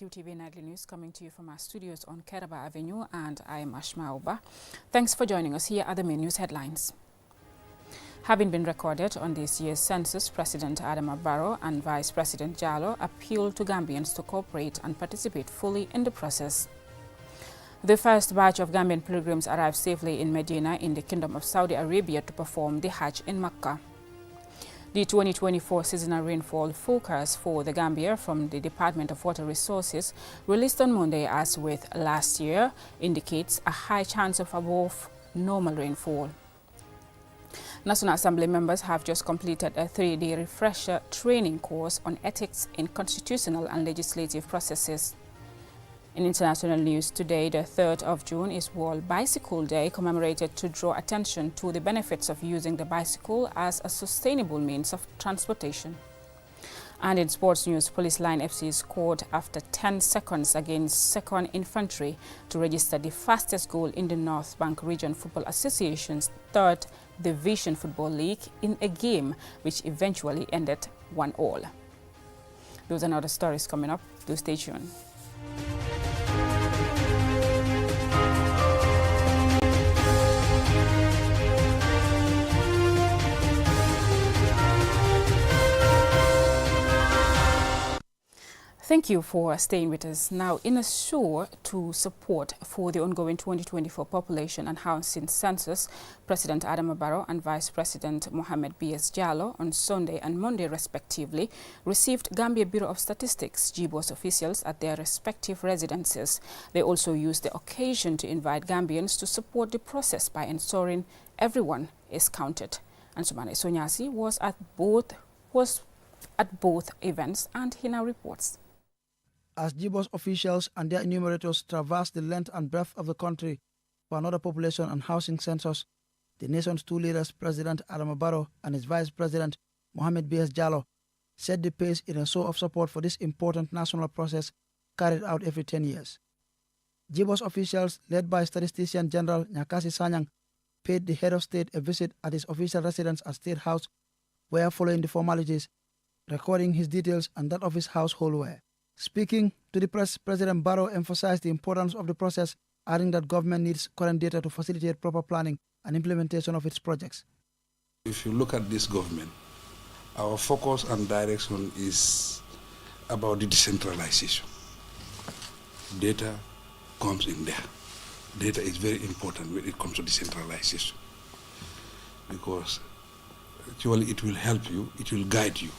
QTV Nightly News coming to you from our studios on Keraba Avenue, and I am Ashma Oba. Thanks for joining us. Here are the main news headlines. Having been recorded on this year's census, President Adama Barrow and Vice President Jallow appealed to Gambians to cooperate and participate fully in the process. The first batch of Gambian pilgrims arrived safely in Medina in the Kingdom of Saudi Arabia to perform the Hajj in Mecca. The 2024 seasonal rainfall forecast for the Gambia from the Department of Water Resources, released on Monday as with last year, indicates a high chance of above normal rainfall. National Assembly members have just completed a 3-day refresher training course on ethics in constitutional and legislative processes. In international news today, the 3rd of June is World Bicycle Day, commemorated to draw attention to the benefits of using the bicycle as a sustainable means of transportation. And in sports news, Police Line FC scored after 10 seconds against 2nd Infantry to register the fastest goal in the North Bank Region Football Association's 3rd Division Football League in a game which eventually ended 1-1. Those and other stories coming up. Do stay tuned. Thank you for staying with us. Now, in a show to support for the ongoing 2024 population and housing census, President Adama Barrow and Vice President Mohamed B.S. Jallow on Sunday and Monday respectively received Gambia Bureau of Statistics GBOS officials at their respective residences. They also used the occasion to invite Gambians to support the process by ensuring everyone is counted. And Sumane Sonyasi was at both events, and he now reports. As GBOS officials and their enumerators traversed the length and breadth of the country for another population and housing census, the nation's two leaders, President Adama Barrow and his Vice President Mohamed B.S. Jallow, set the pace in a show of support for this important national process carried out every 10 years. GBOS officials, led by Statistician General Nyakasi Sanyang, paid the head of state a visit at his official residence at State House, where, following the formalities, recording his details and that of his household were. Speaking to the press, President Barrow emphasized the importance of the process, adding that government needs current data to facilitate proper planning and implementation of its projects. If you look at this government, our focus and direction is about the decentralization. Data comes in there. Data is very important when it comes to decentralization, because actually it will help you, it will guide you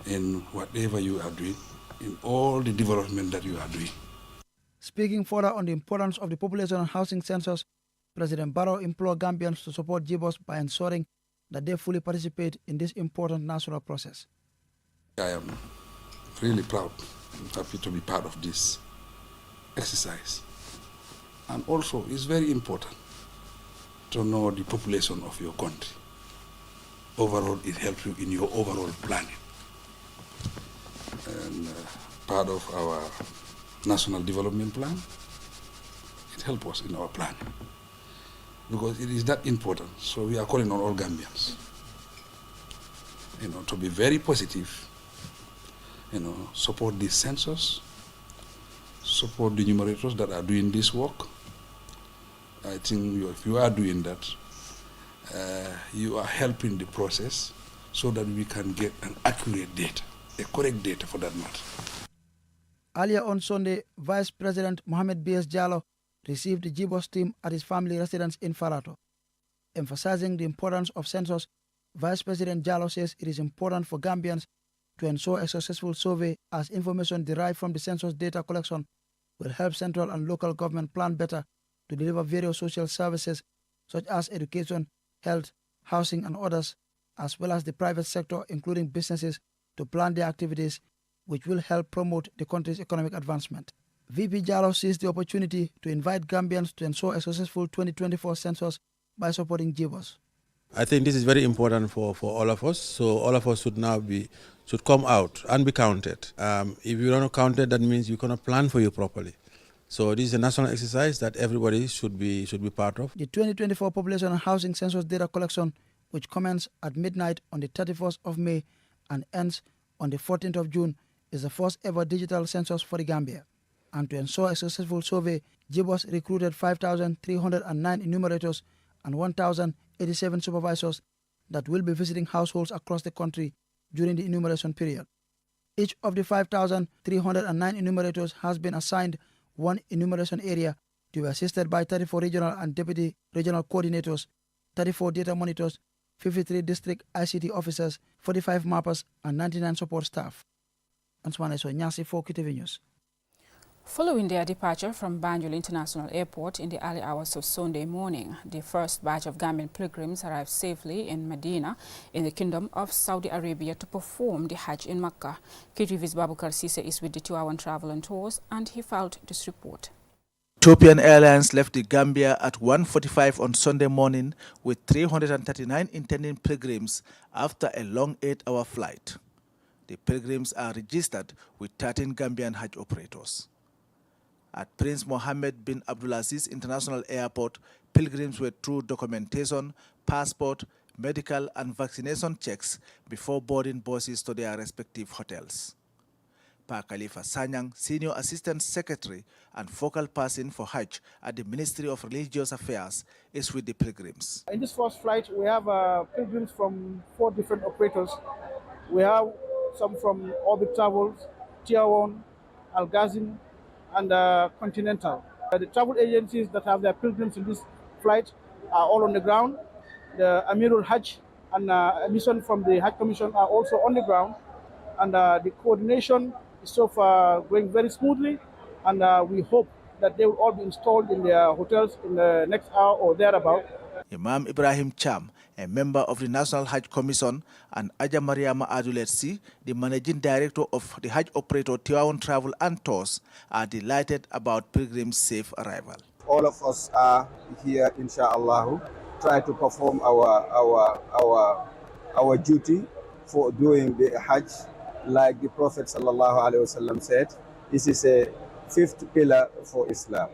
in whatever you are doing, in all the development that you are doing. Speaking further on the importance of the population and housing census, President Barrow implored Gambians to support GBOS by ensuring that they fully participate in this important national process. I am really proud and happy to be part of this exercise. And also, it's very important to know the population of your country. Overall, it helps you in your overall planning. And part of our national development plan, it helps us in our planning, because it is that important. So we are calling on all Gambians, to be very positive, support this census, support the enumerators that are doing this work. I think if you are doing that, you are helping the process so that we can get an accurate data, a correct data for that matter. Earlier on Sunday, Vice President Mohamed B.S. Jallow received the GBOS team at his family residence in Farato. Emphasizing the importance of census, Vice President Jallow says it is important for Gambians to ensure a successful survey, as information derived from the census data collection will help central and local government plan better to deliver various social services such as education, health, housing and others, as well as the private sector, including businesses, to plan their activities, which will help promote the country's economic advancement. VP Jallow sees the opportunity to invite Gambians to ensure a successful 2024 census by supporting GBOS. I think this is very important for all of us. So all of us should come out and be counted. If you don't count it, that means you cannot plan for you properly. So this is a national exercise that everybody should be part of. The 2024 population and housing census data collection, which commences at midnight on the 31st of May and ends on the 14th of June, is the first ever digital census for the Gambia. And to ensure a successful survey, JIBOS recruited 5,309 enumerators and 1,087 supervisors that will be visiting households across the country during the enumeration period. Each of the 5,309 enumerators has been assigned one enumeration area to be assisted by 34 regional and deputy regional coordinators, 34 data monitors, 53 district ICT officers, 45 mappers, and 99 support staff. Answane so Nyasi for KTV News. Following their departure from Banjul International Airport in the early hours of Sunday morning, the first batch of Gambian pilgrims arrived safely in Medina in the Kingdom of Saudi Arabia to perform the Hajj in Mecca. KTV's Babukar Sise is with the 2-hour travel and tours, and he filed this report. Ethiopian Airlines left the Gambia at 1:45 on Sunday morning with 339 intending pilgrims after a long 8-hour flight. The pilgrims are registered with 13 Gambian Hajj operators. At Prince Mohammed bin Abdulaziz International Airport, pilgrims were through documentation, passport, medical and vaccination checks before boarding buses to their respective hotels. Pa Khalifa Sanyang, Senior Assistant Secretary and focal person for Hajj at the Ministry of Religious Affairs, is with the pilgrims. In this first flight, we have pilgrims from 4 different operators. We have some from Orbit Travels, Tier 1, Al Ghazin, and Continental. The travel agencies that have their pilgrims in this flight are all on the ground. The Amirul Hajj and a mission from the Hajj Commission are also on the ground. And the coordination is so far going very smoothly. And we hope that they will all be installed in their hotels in the next hour or thereabout. Imam Ibrahim Cham, a member of the National Hajj Commission, and Aja Mariama Aduletsi, the managing director of the Hajj operator Tiwawan Travel and Tours, are delighted about pilgrims' safe arrival. All of us are here, inshallah, try to perform our duty for doing the Hajj, like the Prophet ﷺ said. This is a 5th pillar for Islam.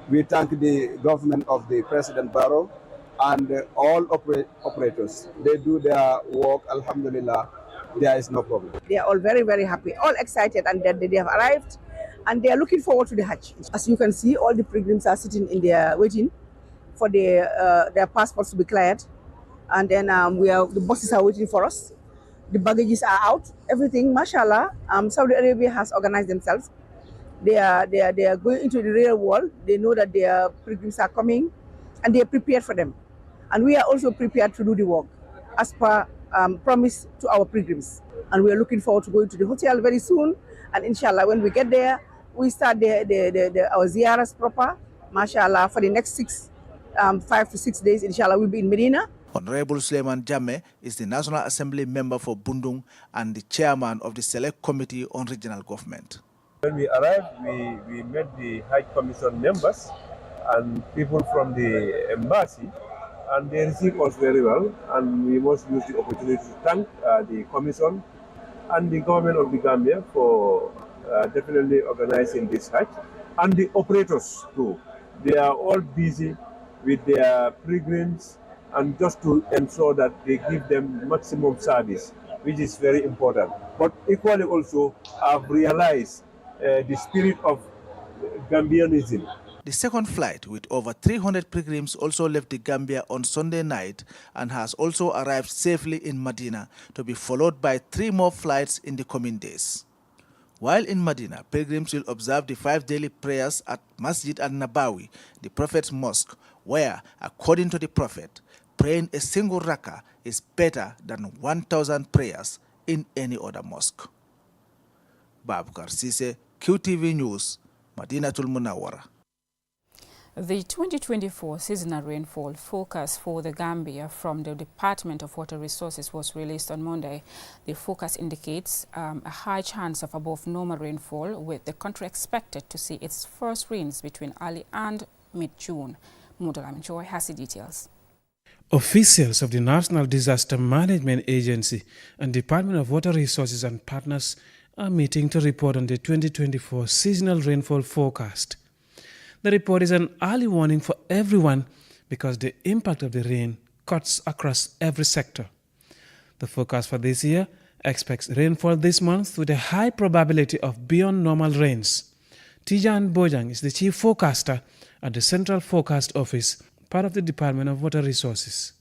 We thank the government of the President Barrow and all operators. They do their work, alhamdulillah, there is no problem. They are all very, very happy, all excited, and that they have arrived, and they are looking forward to the Hajj. As you can see, all the pilgrims are sitting in their waiting for their passports to be cleared, and then the buses are waiting for us. The baggages are out, everything, mashallah. Saudi Arabia has organized themselves. They are going into the real world. They know that their pilgrims are coming, and they are prepared for them. And we are also prepared to do the work as per promise to our pilgrims. And we are looking forward to going to the hotel very soon. And inshallah, when we get there, we start our ziyaras proper, mashallah, for the next 5 to 6 days, inshallah, we'll be in Medina. Honorable Suleiman Jammeh is the National Assembly member for Bundung and the chairman of the Select Committee on Regional Government. When we arrived, we met the Hajj Commission members and people from the embassy, and they received us very well, and we must use the opportunity to thank the Commission and the government of the Gambia for definitely organizing this Hajj, and the operators too. They are all busy with their pilgrims and just to ensure that they give them maximum service, which is very important. But equally also, I've realized the spirit of Gambianism. The second flight with over 300 pilgrims also left the Gambia on Sunday night and has also arrived safely in Medina, to be followed by 3 more flights in the coming days. While in Medina, pilgrims will observe the 5 daily prayers at Masjid al-Nabawi, the Prophet's mosque, where, according to the Prophet, praying a single rakah is better than 1,000 prayers in any other mosque. Babukar Sise, QTV News, Madinatul Munawwara. The 2024 seasonal rainfall forecast for the Gambia from the Department of Water Resources was released on Monday. The forecast indicates a high chance of above normal rainfall, with the country expected to see its first rains between early and mid-June. Mudalam Joy has the details. Officials of the National Disaster Management Agency and Department of Water Resources and partners are meeting to report on the 2024 seasonal rainfall forecast. The report is an early warning for everyone because the impact of the rain cuts across every sector. The forecast for this year expects rainfall this month with a high probability of beyond normal rains. Tijan Bojang is the chief forecaster at the Central Forecast Office, part of the Department of Water Resources.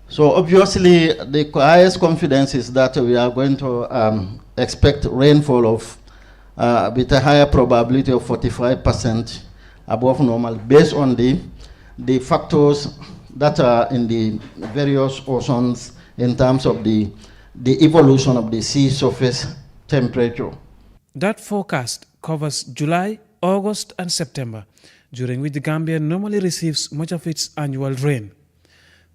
So obviously the highest confidence is that we are going to expect rainfall of with a higher probability of 45% above normal based on the factors that are in the various oceans in terms of the evolution of the sea surface temperature. That forecast covers July, August and September, during which the Gambia normally receives much of its annual rain.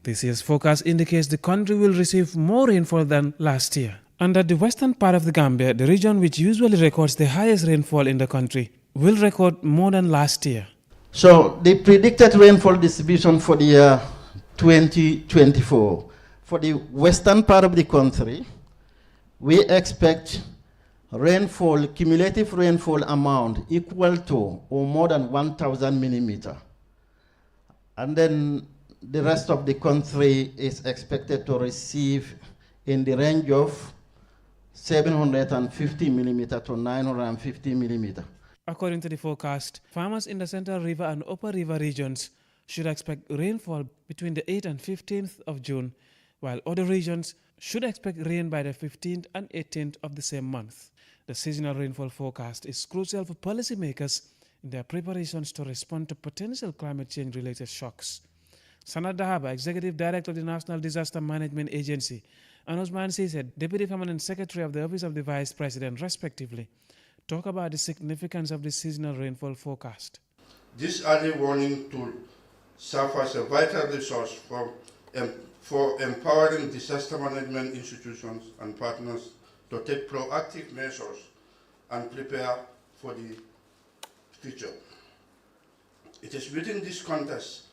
This year's forecast indicates the country will receive more rainfall than last year. Under the western part of the Gambia, the region which usually records the highest rainfall in the country, will record more than last year. So the predicted rainfall distribution for the year 2024, for the western part of the country, we expect rainfall, cumulative rainfall amount equal to or more than 1,000 millimeter. And then the rest of the country is expected to receive in the range of 750 millimeter to 950 millimeter. According to the forecast, farmers in the Central River and Upper River regions should expect rainfall between the 8th and 15th of June, while other regions should expect rain by the 15th and 18th of the same month. The seasonal rainfall forecast is crucial for policymakers in their preparations to respond to potential climate change-related shocks. Sanad Dahaba, Executive Director of the National Disaster Management Agency, and Osman Sise, Deputy Permanent Secretary of the Office of the Vice President, respectively, talk about the significance of the seasonal rainfall forecast. This early warning tool serves as a vital resource for empowering disaster management institutions and partners to take proactive measures and prepare for the future. It is within this context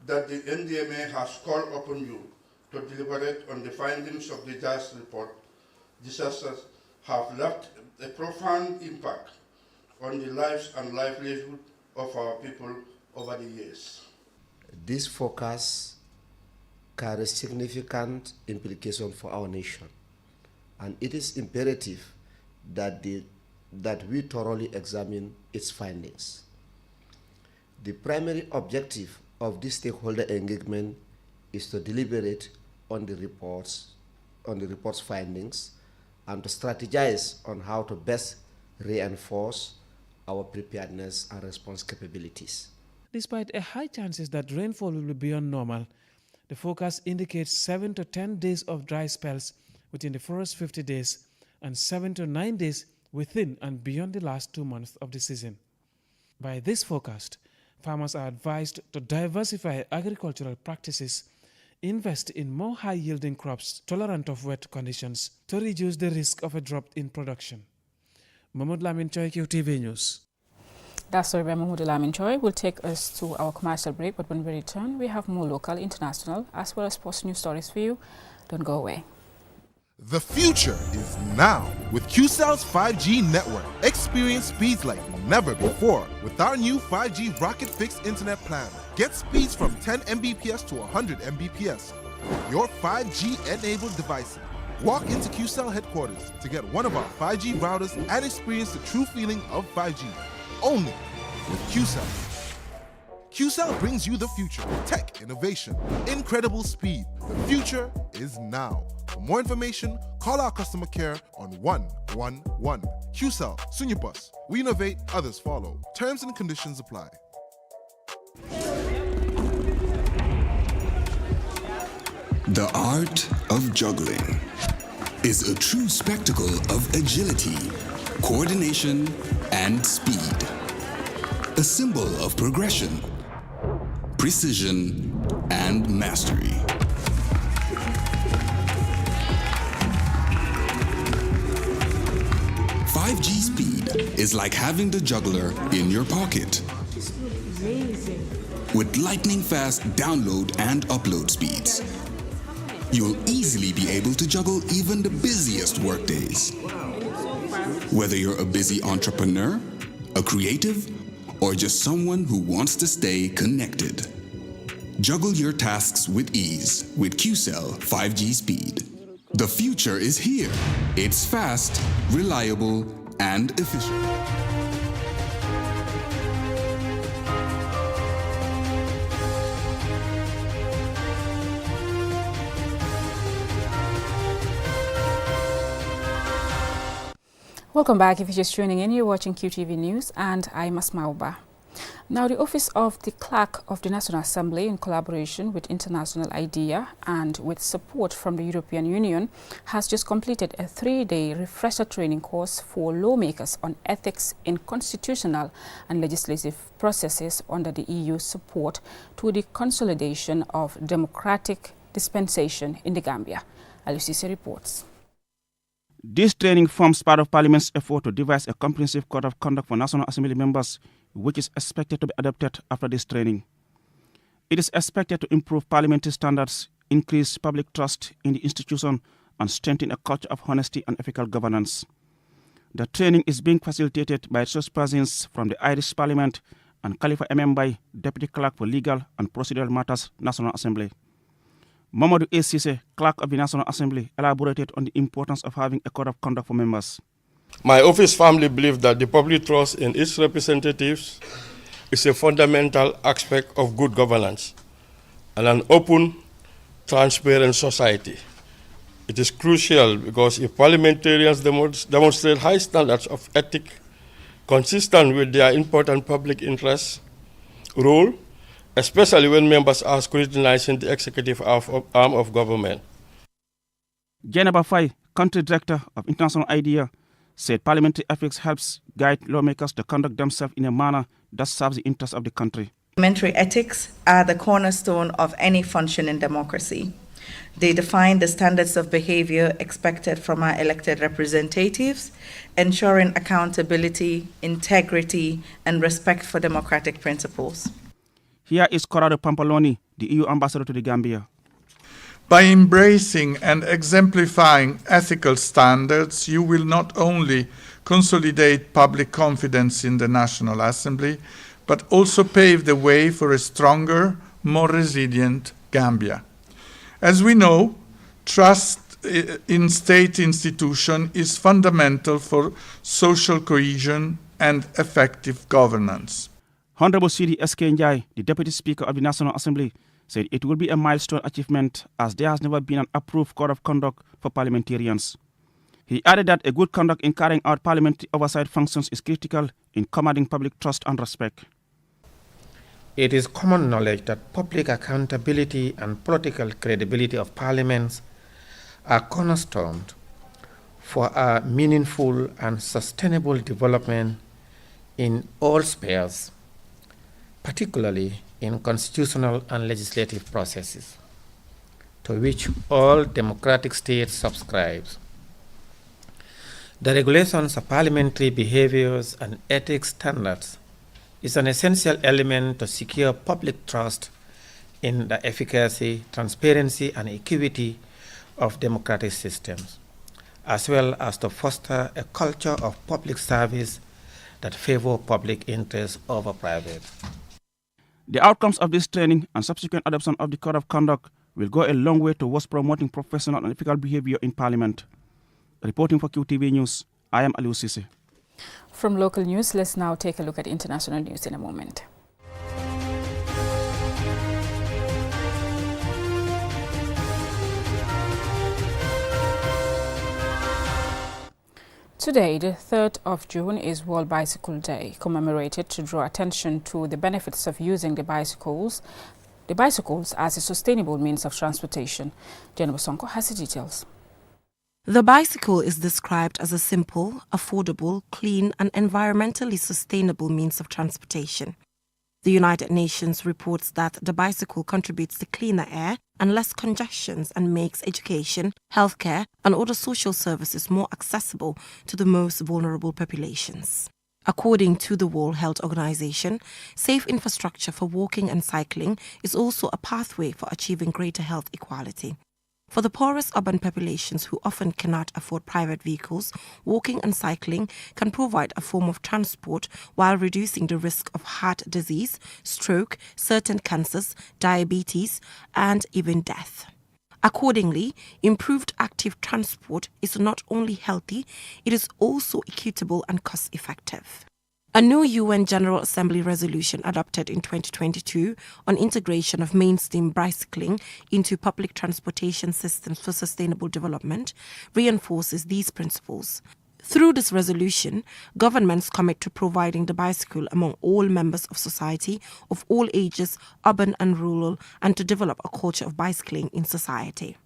that the NDMA has called upon you to deliberate on the findings of the DAS report. Disasters have left a profound impact on the lives and livelihood of our people over the years. This forecast carries significant implications for our nation, and it is imperative that we thoroughly examine its findings. The primary objective of this stakeholder engagement is to deliberate on the report's findings and to strategize on how to best reinforce our preparedness and response capabilities. Despite a high chances that rainfall will be beyond normal, the forecast indicates 7 to 10 days of dry spells within the first 50 days and 7 to 9 days within and beyond the last 2 months of the season. By this forecast, farmers are advised to diversify agricultural practices, invest in more high-yielding crops tolerant of wet conditions to reduce the risk of a drop in production. Mahmoud Lamin Choi, QTV News. That story by Mahmoud Lamin Choi will take us to our commercial break, but when we return, we have more local, international, as well as sports news stories for you. Don't go away. The future is now with QCell's 5G network. Experience speeds like never before with our new 5G Rocket Fixed Internet plan. Get speeds from 10 Mbps to 100 Mbps. Your 5G-enabled devices. Walk into QCell headquarters to get one of our 5G routers and experience the true feeling of 5G. Only with QCell. QCell brings you the future. Tech, innovation, incredible speed. The future is now. For more information, call our customer care on 111. QCell, Sunyapus. We innovate, others follow. Terms and conditions apply. The art of juggling is a true spectacle of agility, coordination, and speed. A symbol of progression, precision, and mastery. "5G speed is like having the juggler in your pocket. Amazing. With lightning-fast download and upload speeds, you'll easily be able to juggle even the busiest workdays. Whether you're a busy entrepreneur, a creative, or just someone who wants to stay connected. Juggle your tasks with ease with QCell 5G Speed. The future is here. It's fast, reliable, and efficient. Welcome back. If you're just tuning in, you're watching QTV News, and I'm Asma Uba. Now, the Office of the Clerk of the National Assembly, in collaboration with International IDEA and with support from the European Union, has just completed a 3-day refresher training course for lawmakers on ethics in constitutional and legislative processes under the EU support to the consolidation of democratic dispensation in the Gambia. Alusise reports. This training forms part of Parliament's effort to devise a comprehensive code of conduct for National Assembly members, which is expected to be adopted after this training. It is expected to improve parliamentary standards, increase public trust in the institution, and strengthen a culture of honesty and ethical governance. The training is being facilitated by resource persons from the Irish Parliament and Khalifa Emembai, Deputy Clerk for Legal and Procedural Matters, National Assembly. Mamadou A. Sise, Clerk of the National Assembly, elaborated on the importance of having a code of conduct for members. My office firmly believes that the public trust in its representatives is a fundamental aspect of good governance and an open, transparent society. It is crucial because if parliamentarians demonstrate high standards of ethics consistent with their important public interest role, especially when members are scrutinizing the executive arm of government. Jenaba Fai, Country Director of International IDEA, said parliamentary ethics helps guide lawmakers to conduct themselves in a manner that serves the interests of the country. Parliamentary ethics are the cornerstone of any functioning democracy. They define the standards of behavior expected from our elected representatives, ensuring accountability, integrity, and respect for democratic principles. Here is Corrado Pampaloni, the EU ambassador to the Gambia. By embracing and exemplifying ethical standards, you will not only consolidate public confidence in the National Assembly, but also pave the way for a stronger, more resilient Gambia. As we know, trust in state institutions is fundamental for social cohesion and effective governance. Honorable Sidi S.K. Njai, the Deputy Speaker of the National Assembly, said it will be a milestone achievement as there has never been an approved code of conduct for parliamentarians. He added that a good conduct in carrying out parliamentary oversight functions is critical in commanding public trust and respect. It is common knowledge that public accountability and political credibility of parliaments are cornerstones for a meaningful and sustainable development in all spheres, particularly in constitutional and legislative processes, to which all democratic states subscribe. The regulations of parliamentary behaviors and ethics standards is an essential element to secure public trust in the efficacy, transparency, and equity of democratic systems, as well as to foster a culture of public service that favor public interest over private. The outcomes of this training and subsequent adoption of the Code of Conduct will go a long way towards promoting professional and ethical behavior in Parliament. Reporting for QTV News, I am Aliou Cissé. From local news, let's now take a look at international news in a moment. Today, the 3rd of June, is World Bicycle Day, commemorated to draw attention to the benefits of using the bicycles as a sustainable means of transportation. Jennifer Sonko has the details. The bicycle is described as a simple, affordable, clean, and environmentally sustainable means of transportation. The United Nations reports that the bicycle contributes to cleaner air and less congestions and makes education, healthcare, and other social services more accessible to the most vulnerable populations. According to the World Health Organization, safe infrastructure for walking and cycling is also a pathway for achieving greater health equality. For the poorest urban populations who often cannot afford private vehicles, walking and cycling can provide a form of transport while reducing the risk of heart disease, stroke, certain cancers, diabetes, and even death. Accordingly, improved active transport is not only healthy, it is also equitable and cost-effective. A new UN General Assembly resolution adopted in 2022 on integration of mainstream bicycling into public transportation systems for sustainable development reinforces these principles. Through this resolution, governments commit to providing the bicycle among all members of society of all ages, urban and rural, and to develop a culture of bicycling in society.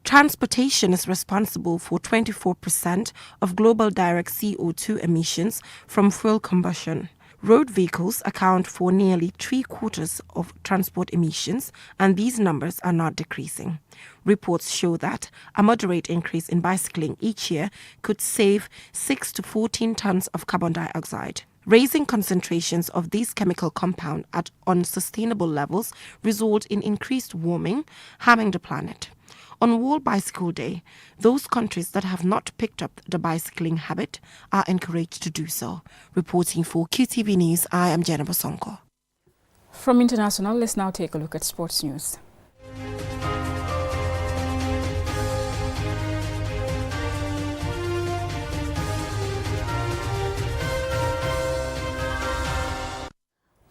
Transportation is responsible for 24% of global direct CO2 emissions from fuel combustion. Road vehicles account for nearly 3/4 of transport emissions, and these numbers are not decreasing. Reports show that a moderate increase in bicycling each year could save 6 to 14 tons of carbon dioxide. Raising concentrations of these chemical compounds at unsustainable levels result in increased warming, harming the planet. On World Bicycle Day, those countries that have not picked up the bicycling habit are encouraged to do so. Reporting for QTV News, I am Jennifer Sonko. From international, let's now take a look at sports news.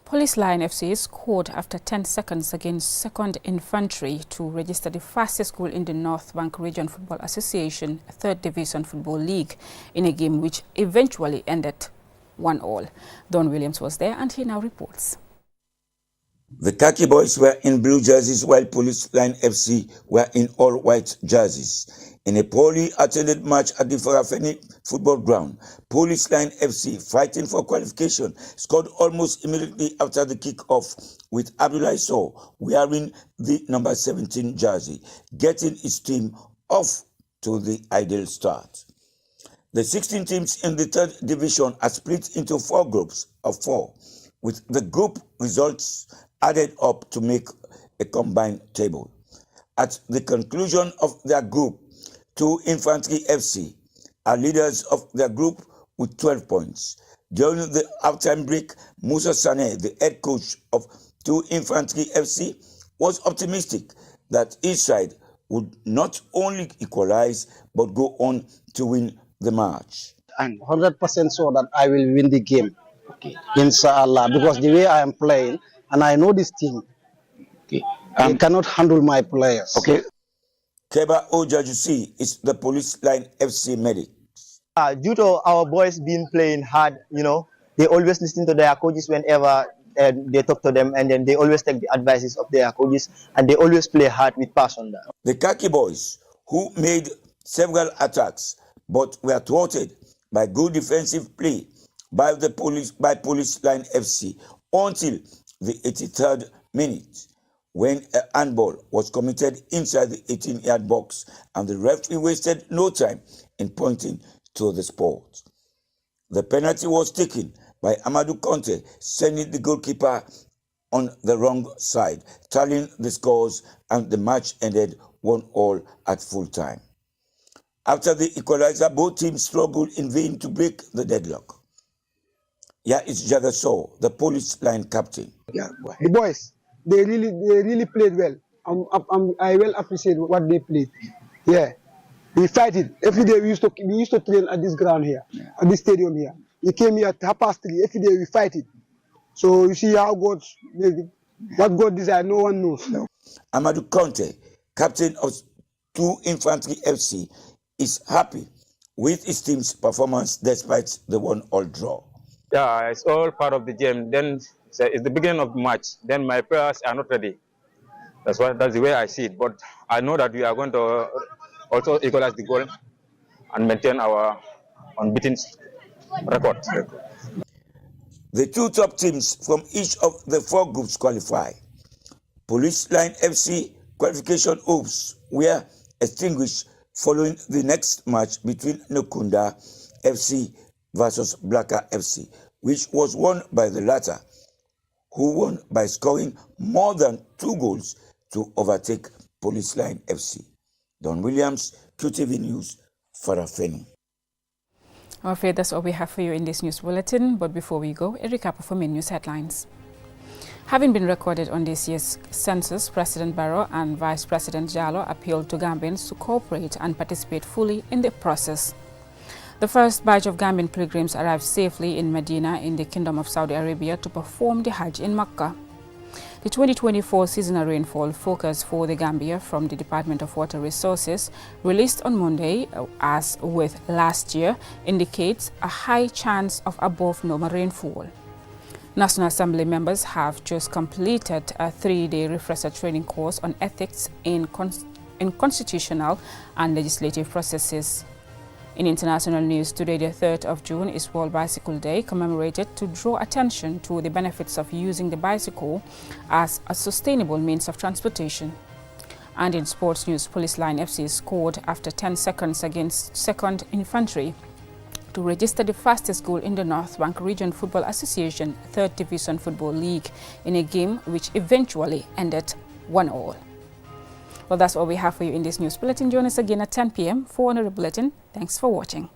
Police Line FC scored after 10 seconds against 2nd Infantry to register the fastest goal in the North Bank Region Football Association 3rd Division Football League in a game which eventually ended 1-1. Don Williams was there and he now reports. The khaki boys were in blue jerseys while Police Line FC were in all-white jerseys. In a poorly attended match at the Farafeni football ground, Police Line FC, fighting for qualification, scored almost immediately after the kick-off with Abdullah Sow wearing the number 17 jersey, getting his team off to the ideal start. The 16 teams in the 3rd division are split into 4 groups of 4, with the group results added up to make a combined table. At the conclusion of their group, 2 Infantry FC are leaders of their group with 12 points. During the halftime break, Musa Saneh, the head coach of 2 Infantry FC, was optimistic that each side would not only equalize but go on to win the match. I'm 100% sure that I will win the game, inshallah, because the way I am playing, and I know this team, they cannot handle my players. Keba Ojajusi is the Police Line FC medic. Due to our boys being playing hard, they always listen to their coaches whenever they talk to them, and then they always take the advices of their coaches, and they always play hard with passion. The khaki boys, who made several attacks but were thwarted by good defensive play by Police Line FC until the 83rd minute, when a handball was committed inside the 18-yard box and the referee wasted no time in pointing to the spot. The penalty was taken by Amadou Conte, sending the goalkeeper on the wrong side, tallying the scores, and the match ended 1-1 at full time. After the equalizer, both teams struggled in vain to break the deadlock. Here is Jagaso, the Police Line captain. The boys, they really played well. I will appreciate what they played. Yeah, we fight it every day. We used to train at this ground here, at this stadium here. We came here at 3:30. Every day we fight it. So you see how what God desires, no one knows. Amadou Conte, captain of 2 Infantry FC, is happy with his team's performance despite the 1-1 draw. Yeah, it's all part of the game. Then it's the beginning of the match. Then my players are not ready. That's the way I see it. But I know that we are going to also equalize the goal and maintain our unbeaten record. The 2 top teams from each of the 4 groups qualify. Police Line FC qualification hopes were extinguished following the next match between Nukunda FC versus Blaka FC, which was won by the latter, who won by scoring more than 2 goals to overtake Police Line FC. Don Williams, QTV News, Farafeni. I'm afraid that's all we have for you in this news bulletin, but before we go, a recap of our main news headlines. Having been recorded on this year's census, President Barrow and Vice President Jallow appealed to Gambians to cooperate and participate fully in the process. The first batch of Gambian pilgrims arrived safely in Medina in the Kingdom of Saudi Arabia to perform the Hajj in Mecca. The 2024 seasonal rainfall forecast for the Gambia from the Department of Water Resources, released on Monday, as with last year, indicates a high chance of above normal rainfall. National Assembly members have just completed a 3-day refresher training course on ethics in constitutional and legislative processes. In international news, today the 3rd of June is World Bicycle Day, commemorated to draw attention to the benefits of using the bicycle as a sustainable means of transportation. And in sports news, Police Line FC scored after 10 seconds against 2nd Infantry to register the fastest goal in the North Bank Region Football Association 3rd Division Football League in a game which eventually ended 1-1. Well, that's all we have for you in this news bulletin. Join us again at 10 p.m. for another bulletin. Thanks for watching.